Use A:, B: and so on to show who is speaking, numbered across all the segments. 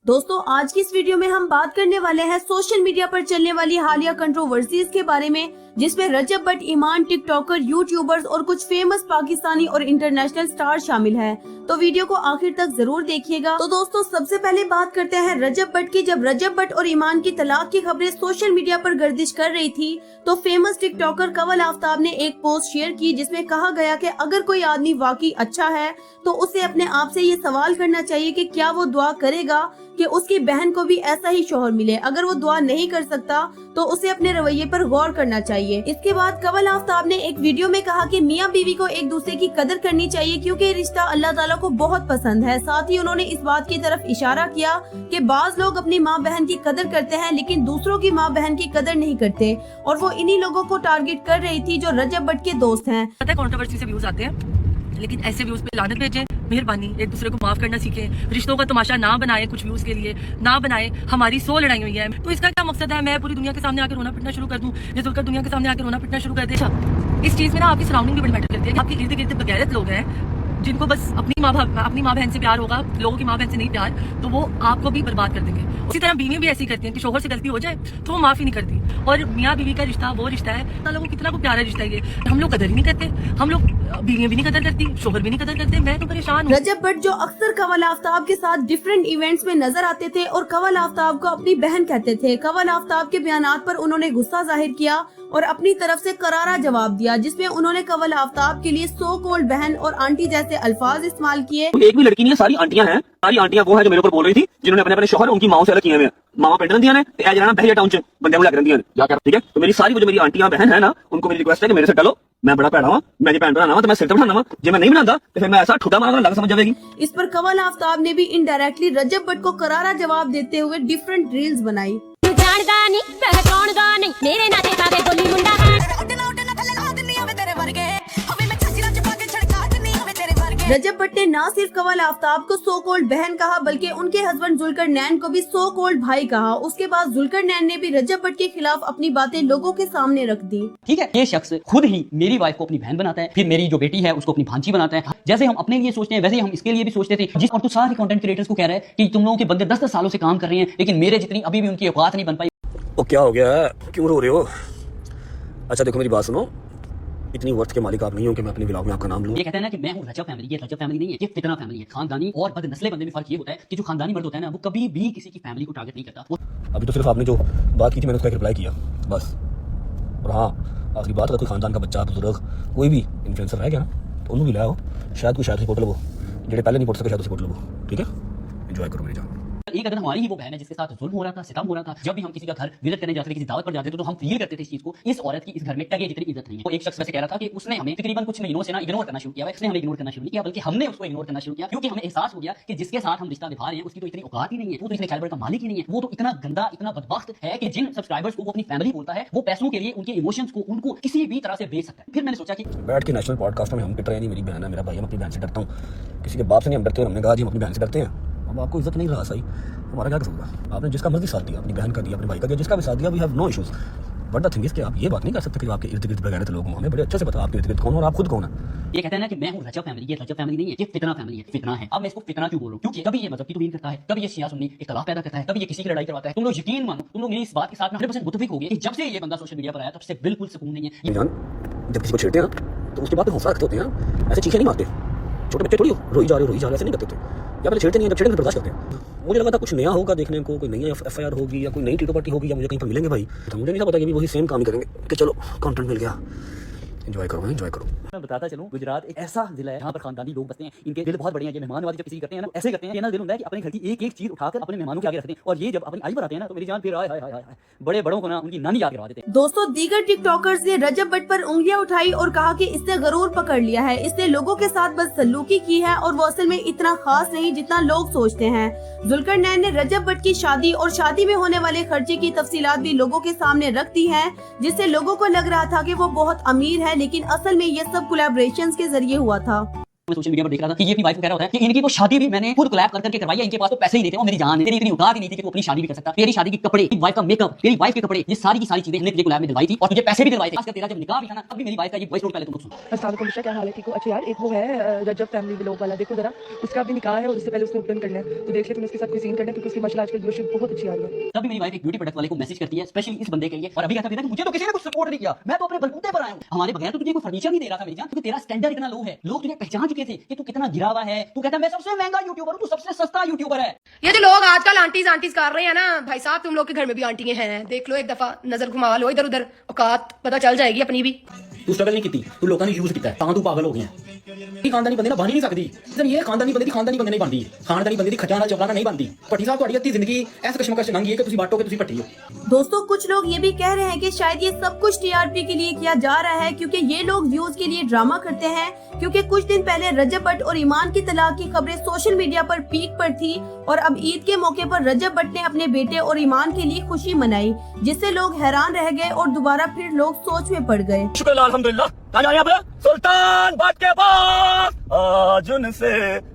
A: दोस्तों आज की इस वीडियो में हम बात करने वाले हैं सोशल मीडिया पर चलने वाली हालिया कंट्रोवर्सीज के बारे में, जिसमें रजब भट्ट, ईमान, टिकटॉकर, यूट्यूबर्स और कुछ फेमस पाकिस्तानी और इंटरनेशनल स्टार शामिल हैं। तो वीडियो को आखिर तक जरूर देखिएगा। तो दोस्तों सबसे पहले बात करते हैं रजब भट्ट की। जब रजब भट्ट और ईमान की तलाक की खबरें सोशल मीडिया पर गर्दिश कर रही थी, तो फेमस टिकटॉकर कंवल आफ्ताब ने एक पोस्ट शेयर की जिसमें कहा गया कि अगर कोई आदमी वाकई अच्छा है तो उसे अपने आप से ये सवाल करना चाहिए कि क्या वो दुआ करेगा कि उसकी बहन को भी ऐसा ही शौहर मिले। अगर वो दुआ नहीं कर सकता तो उसे अपने रवैये पर गौर करना चाहिए। इसके बाद कंवल आफ्ताब ने एक वीडियो में कहा कि मियां बीवी को एक दूसरे की कदर करनी चाहिए क्योंकि रिश्ता अल्लाह ताला को बहुत पसंद है। साथ ही उन्होंने इस बात की तरफ इशारा किया कि बाज लोग अपनी माँ बहन की कदर करते हैं लेकिन दूसरों की माँ बहन की कदर नहीं करते, और वो इन्हीं लोगों को टारगेट कर रही थी जो रजब भट्ट के दोस्त हैं।
B: कंट्रोवर्सी से व्यूज आते हैं लेकिन ऐसे व्यूज पे लानत भेजें। मेहरबानी एक दूसरे को माफ करना सीखें, रिश्तों का तमाशा ना बनाए, कुछ व्यूज के लिए ना बनाए। हमारी 100 लड़ाई हुई है तो इसका क्या मकसद है? मैं पूरी दुनिया के सामने आकर रोना पिटना शुरू कर दूं या जुल्कर दुनिया के सामने आकर रोना पिटना शुरू कर दे? इस चीज में ना आपकी सराउंडिंग भी बड़ी मैटर करती है। आपके इर्द गिर्द बगैरत लोग हैं जिनको बस अपनी माँ बहन से प्यार होगा, लोगों की माँ बहन से नहीं प्यार, तो वो आपको भी बर्बाद कर देंगे। उसी तरह बीवी भी ऐसी करती हैं कि शोहर से गलती हो जाए तो वो माफी नहीं करती। और मियाँ बीवी का रिश्ता वो रिश्ता है, लोगों को कितना को प्यारा रिश्ता है ये। हम लोग कदर ही नहीं करते, हम लोग बीवियां भी नहीं कदर करती, शोहर भी नहीं कदर करते। मैं तो परेशान हूँ।
A: रजब भट्ट जो अक्सर कंवल आफ्ताब के साथ डिफरेंट इवेंट्स में नजर आते थे और कंवल आफ्ताब को अपनी बहन कहते थे। कंवल आफ्ताब के बयानात पर उन्होंने गुस्सा जाहिर किया और अपनी तरफ से करारा जवाब दिया, जिसमें उन्होंने कंवल आफ्ताब के लिए सो कॉल्ड बहन और आंटी जैसे अल्फाज इस्तेमाल किए।
C: एक भी लड़की नहीं है, सारी आंटियां हैं। सारी आंटियां वो हैं जो मेरे ऊपर बोल रही थी जिन्होंने अपने अपने शौहर उनकी माओ से अलग किए हुए हैं। मामा पिंड रही ने एज रहना बहरिया टाउन च बंदे लग रही है, ठीक है। तो मेरी सारी वो जो मेरी आंटियां बहन है ना, उनको मेरी रिक्वेस्ट है कि मेरे से डलो। मैं बड़ा भैड़ा हूं, मेरी भैन बनाना तो मैं सिर बनाना, जो मैं नहीं बनाता तो फिर मैं ऐसा ठुटा मारा लग समझ जाएगी।
A: इस पर कंवल आफ्ताब ने भी इनडायरेक्टली रजब भट्ट को करारा जवाब देते हुए डिफरेंट रील्स बनाई। रजब भट्ट ने न सिर्फ कंवल आफ्ताब को सो कॉल्ड बहन कहा बल्कि उनके हस्बैंड जुल्कर नैन को भी सो कॉल्ड भाई कहा। उसके बाद जुल्कर नैन ने भी रजब भट्ट के खिलाफ अपनी बातें लोगों के सामने रख दी।
D: ठीक है, ये शख्स खुद ही मेरी वाइफ को अपनी बहन बनाता है, फिर मेरी जो बेटी है उसको अपनी भांजी बनाता है। जैसे हम अपने लिए सोचते हैं वैसे हम इसके लिए भी सोचते थे। और तू सारे कंटेंट क्रिएटर्स को कह रहा है कि तुम लोगों के बंदे 10-10 सालों से काम कर रहे हैं लेकिन मेरे जितनी अभी भी उनकी औकात नहीं बन पाई।
C: वो क्या हो गया है, क्यों रो रहे हो? अच्छा देखो मेरी बात सुनो, इतनी वर्थ के मालिक आप नहीं हो कि मैं अपने व्लॉग में आपका नाम लूं।
D: ये कहते हैं ना कि मैं हूं रजब फैमिली। ये रजब फैमिली नहीं है, ये फितना फैमिली है। खानदानी और बदनस्ले बंदे में फर्क ये होता है कि जो खानदानी मर्द होता है ना, वो कभी भी किसी की फैमिली को टारगेट नहीं करता।
C: अभी तो सिर्फ आपने जो बात की थी मैंने उसका एक रिप्लाई किया बस। और हाँ, आखिरी बात, अगर कोई खानदान का बच्चा, बुजुर्ग, कोई भी इन्फ्लुएंसर रह गया ना तो उन्होंने भी लाओ, शायद कोई शायद रिपोर्ट लो, जो पहले नहीं पढ़ सके शायद रिपोर्ट लो, ठीक है। एंजॉय करो मेरी जान।
D: एक अगर हमारी ही वो बहन है जिसके साथ जुल्म हो रहा था, सितम हो रहा था, जब भी हम किसी का घर विजिट करने जाते थे, किसी दावत पर जाते थे, तो हम फील करते थे इस चीज को, इस औरत की इस घर में टगे जितनी इज्जत नहीं है। तो एक शख्स वैसे कह रहा था कि उसने हमें तकरीबन कुछ महीनों से ना इग्नोर करना शुरू किया है। उसने हमें इग्नोर करना शुरू नहीं किया बल्कि हमने उसको इग्नोर करना शुरू किया, क्योंकि हमें एहसास हो गया कि जिसके साथ हम रिश्ता निभा रहे हैं उसकी तो इतनी औकात ही नहीं है, वो तो इतने कैलिबर का मालिक ही नहीं है, वो तो इतना गंदा, इतना बदबख्त है कि जिन सब्सक्राइबर्स को वो अपनी फैमिली बोलता है, वो पैसों के लिए उनके इमोशंस को उनको किसी भी तरह से बेच सकता है। फिर मैंने सोचा कि
C: बैठ के नेशनल पॉडकास्ट में हम पिट रहे हैं, मेरी बहन है, मेरा भाई है, मैं अपनी बहन से डरता हूँ, किसी के बाप से नहीं हम डरते। हमने कहा जी हम अपनी बहन से डरते हैं। अब आपको इज्जत नहीं रहा सही, हमारा क्या कसूर है? आपने जिसका मर्जी साथ दिया, अपनी बहन का दिया, अपने भाई का दिया, जिसका भी साथ दिया, we have no issues. But the thing is कि आप ये बात नहीं कर सकते कि आपके इर्द गिर्द बगैरत लोग हों। हमें बड़े अच्छे से पता आपके इर्द गिर्द कौन है और आप खुद कौन है।
D: ये कहते हैं ना कि मैं हूं रजब फैमिली। ये रजब फैमिली नहीं है, ये फितना फैमिली है, फितना है। अब मैं इसको फितना क्यों बोल रहा हूं? क्योंकि कभी ये मजहब की तौहीन करता है, कभी ये शिया सुन्नी इख्तिलाफ पैदा करता है, कभी ये किसी की लड़ाई करवाता है। तुम लोग यकीन मानो, तुम लोग मेरी इस बात के साथ 100% मुत्तफिक हो गए कि जब से ये बंदा सोशल मीडिया पर आया तब से बिल्कुल सुकून नहीं है।
C: जब किसी को छेड़ते हैं तो उसके बाद हौसला रखते होते हैं, ऐसे चीखें नहीं मारते। छोटे बच्चे थोड़ी रोई जा रहे ऐसे नहीं करते थे, या पहले छेड़ते नहीं, जब छेड़ेंगे बर्दाश्त करते हैं। मुझे लगा था कुछ नया होगा देखने को, कोई नई FIR होगी या कोई नई टीटो पार्टी होगी या मुझे कहीं पर मिलेंगे भाई। तो मुझे नहीं था पता कि वही सेम काम ही करेंगे कि चलो कंटेंट मिल गया, एंजॉय करो, एंजॉय करो।
D: मैं बताता चलूं, गुजरात एक ऐसा जिला है जहां पर खानदानी लोग बसते हैं, इनके दिल बहुत बड़े हैं। ये मेहमान नवाजी जब किसी करते हैं ना, ऐसे करते हैं, ये ना दिल होता है कि अपने घर की एक एक चीज उठाकर अपने मेहमानों के आगे रखते हैं, और ये जब अपनी आई पर आते हैं ना तो मेरी जान फिर हाय हाय हाय हाय, बड़े बड़ों को ना उनकी नानी याद करवा देते हैं।
A: दोस्तों दीगर टिकटॉकर्स ने रजब भट्ट पर उंगलियां उठाई और कहा कि इसने गरूर पकड़ लिया है, इसने लोगों के साथ बदसलूकी की है और वो असल में इतना खास नहीं जितना लोग सोचते हैं। जुल्कर नैन ने रजब भट्ट की शादी और शादी में होने वाले खर्चे की तफसीलात भी लोगों के सामने रख दी है, जिससे लोगों को लग रहा था कि वो बहुत अमीर है, लेकिन असल में ये सब कोलैबोरेशंस के जरिए हुआ था।
D: मैं सोशल मीडिया पर देख रहा था कि ये अपनी वाइफ को कह रहा होता है कि इनकी वो शादी भी मैंने खुद कोलैब करके करवाई है, इनके पास तो पैसे ही नहीं थे, वो मेरी जान है, तेरी इतनी औकात ही नहीं थी कि तू अपनी शादी भी कर सकता, तेरी शादी के कपड़े, तेरी वाइफ का मेकअप, तेरी वाइफ के कपड़े, ये सारी की सारी चीजें हमने तुझे कोलैब में दिलवाई थी और तुझे पैसे भी दिलवाए थे। खासकर तेरा जब निकाह भी था ना, तब भी मेरी वाइफ का ये वॉइस नोट पहले तुम सुनो।
E: अस्सलाम वालेकुम मिश्रा, क्या हाल है? ठीक हो? अच्छा यार, एक वो है रजब फैमिली व्लॉग वाला, देखो जरा, उसका भी निकाह है और उससे पहले उसने ओपन करना है, तो देख ले तुम उसके साथ कोई सीन करना, क्योंकि उसकी माशाल्लाह आजकल व्यूअरशिप बहुत अच्छी आ रही है।
D: तभी मेरी वाइफ एक ब्यूटी प्रोडक्ट वाले को मैसेज करती है स्पेशली इस बंदे के लिए, और अभी कहता है कि मुझे तो किसी ने कुछ सपोर्ट नहीं किया, मैं तो अपने बलबूते पर आया हूं, हमारे बगैर तो तुझे कोई फर्नीचर नहीं दे रहा था मेरी जान, क्योंकि तेरा स्टैंडर्ड इतना लो है, लोग तुझे पहचान चुके थे कि तू कितना गिरा हुआ है, तू कहता है मैं सबसे महंगा यूट्यूबर हूं, तू सबसे सस्ता यूट्यूबर है।
F: ये जो लोग आजकल आंटीज कर रहे हैं ना भाई साहब, तुम लोग के घर में भी आंटी हैं, देख लो एक दफा नजर घुमा लो इधर उधर, औकात पता चल जाएगी अपनी भी।
C: तू स्ट्रगल नहीं की, तू लोगों ने यूज किया तां तू पागल हो गया। खानदानी बंदे ना बन ही नहीं सकती, सिर्फ ये खानदानी बंदे नहीं बनती, खानदानी बंदे दी खच्चा नाल चपला नहीं बनती। भट्टी साहब तुम्हारी अद्धी जिंदगी ऐसे कशमकश लंघी है कि तुसी बाटो के तुसी भट्टी हो।
A: दोस्तों कुछ लोग ये भी कह रहे हैं कि शायद ये सब कुछ टीआरपी के लिए किया जा रहा है, क्योंकि ये लोग व्यूज के लिए ड्रामा करते हैं, क्योंकि कुछ दिन पहले रजब भट्ट और ईमान की तलाक की खबरें सोशल मीडिया पर पीक पर थी और अब ईद के मौके पर रजब भट्ट ने अपने बेटे और ईमान के लिए खुशी मनाई, जिससे लोग हैरान रह गए और दोबारा फिर लोग सोच में पड़ गए।
C: शुक्र अल्हम्दुलिल्लाह, कहाँ जा रहे हैं आप? सुल्तान बाट के पास आज उनसे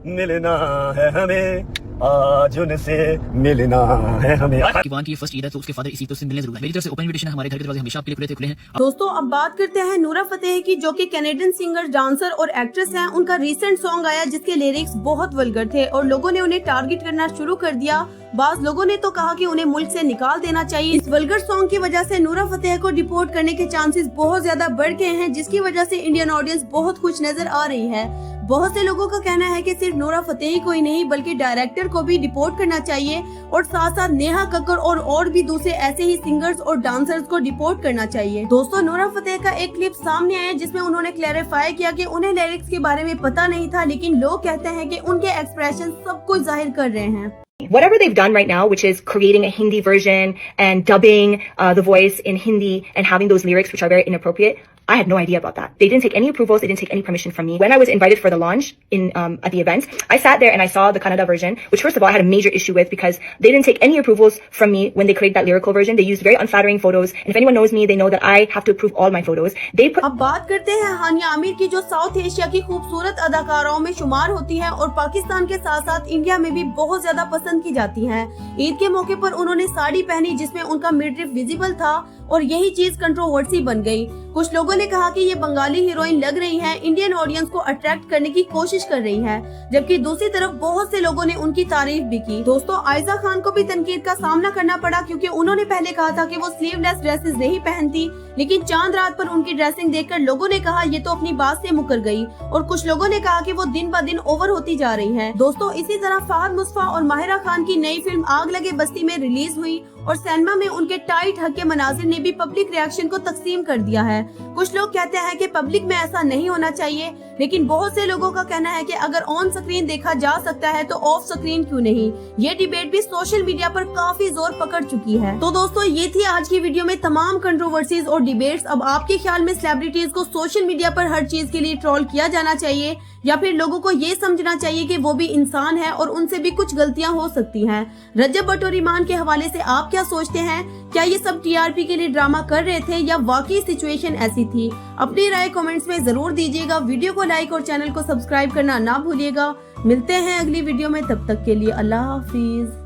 C: मिलना है हमें, आज उनसे मिलना है हमें।
D: किवान की फर्स्ट ईद है तो उसके फादर इसी तो से मिलने जरूर है। मेरी तरफ से ओपन इनविटेशन है, हमारे घर के दरवाजे हमेशा आपके लिए खुले हैं।
A: दोस्तों अब बात करते हैं नूरा फतेही की, जो कि कैनेडियन सिंगर, डांसर और एक्ट्रेस हैं। उनका रीसेंट सॉन्ग आया जिसके लिरिक्स बहुत वल्गर थे और लोगों ने उन्हें टारगेट करना शुरू कर दिया। बाज लोगों ने तो कहा कि उन्हें मुल्क से निकाल देना चाहिए। इस वल्गर सॉन्ग की वजह से नूरा फतेही को डिपोर्ट करने के चांसेस बहुत ज्यादा बढ़ गए हैं, जिसकी वजह से इंडियन ऑडियंस बहुत खुश नजर आ रही है। बहुत से लोगों का कहना है कि सिर्फ नूरा फतेही को ही नहीं बल्कि डायरेक्टर को भी डिपोर्ट करना चाहिए और साथ साथ नेहा कक्कड़ और भी दूसरे ऐसे ही सिंगर्स और डांसर्स को डिपोर्ट करना चाहिए। दोस्तों नूरा फतेही का एक क्लिप सामने आया जिसमें उन्होंने क्लैरिफाई किया कि उन्हें लिरिक्स के बारे में पता नहीं था, लेकिन लोग कहते हैं कि उनके एक्सप्रेशन सब कुछ जाहिर कर रहे हैं।
G: Whatever they've done right now, which is creating a Hindi version and dubbing the voice in Hindi and having those lyrics which are very inappropriate, I had no idea about that. They didn't take any approvals. They didn't take any permission from me. When I was invited for the launch at the event, I sat there and I saw the Kannada version, which first of all I had a major issue with because they didn't take any approvals from me when they created that lyrical version. They used very unflattering photos, and if anyone knows me, they know that I have to approve all my photos.
A: अब बात करते हैं हानिया आमिर की, जो south Asia की खूबसूरत अदाकाराओं में शुमार होती हैं और पाकिस्तान के साथ साथ इंडिया में भी बहुत ज्यादा पसंद की जाती हैं। ईद के मौके पर उन्होंने साड़ी पहनी जिसमें उनका मिडरिफ विजिबल था और यही चीज कंट्रोवर्सी बन गई। कुछ लोगों ने कहा कि ये बंगाली हीरोइन लग रही हैं, इंडियन ऑडियंस को अट्रैक्ट करने की कोशिश कर रही हैं, जबकि दूसरी तरफ बहुत से लोगों ने उनकी तारीफ भी की। दोस्तों आयशा खान को भी तनकीद का सामना करना पड़ा, क्योंकि उन्होंने पहले कहा था कि वो स्लीवलेस ड्रेसेस नहीं पहनती, लेकिन चांद रात पर उनकी ड्रेसिंग देखकर लोगों ने कहा ये तो अपनी बात से मुकर गई, और कुछ लोगों ने कहा कि वो दिन ब दिन ओवर होती जा रही हैं। दोस्तों इसी तरह फहद मुस्तफा और माहिरा खान की नई फिल्म आग लगे बस्ती में रिलीज हुई और सिनेमा में उनके टाइट हक के मनाजिर ने भी पब्लिक रिएक्शन को तकसीम कर दिया है। कुछ लोग कहते हैं कि पब्लिक में ऐसा नहीं होना चाहिए, लेकिन बहुत से लोगों का कहना है कि अगर ऑन स्क्रीन देखा जा सकता है तो ऑफ स्क्रीन क्यों नहीं। ये डिबेट भी सोशल मीडिया पर काफी जोर पकड़ चुकी है। तो दोस्तों ये थी आज की वीडियो में तमाम कंट्रोवर्सीज और डिबेट्स। अब आपके ख्याल में सेलिब्रिटीज को सोशल मीडिया पर हर चीज के लिए ट्रोल किया जाना चाहिए या फिर लोगों को ये समझना चाहिए कि वो भी इंसान है और उनसे भी कुछ गलतियां हो सकती हैं। रजब भट्ट और ईमान के हवाले से आप क्या सोचते हैं? क्या ये सब टीआरपी के लिए ड्रामा कर रहे थे या वाकई सिचुएशन ऐसी थी? अपनी राय कमेंट्स में जरूर दीजिएगा। वीडियो को लाइक और चैनल को सब्सक्राइब करना ना भूलिएगा। मिलते हैं अगली वीडियो में, तब तक के लिए अल्लाह हाफिज।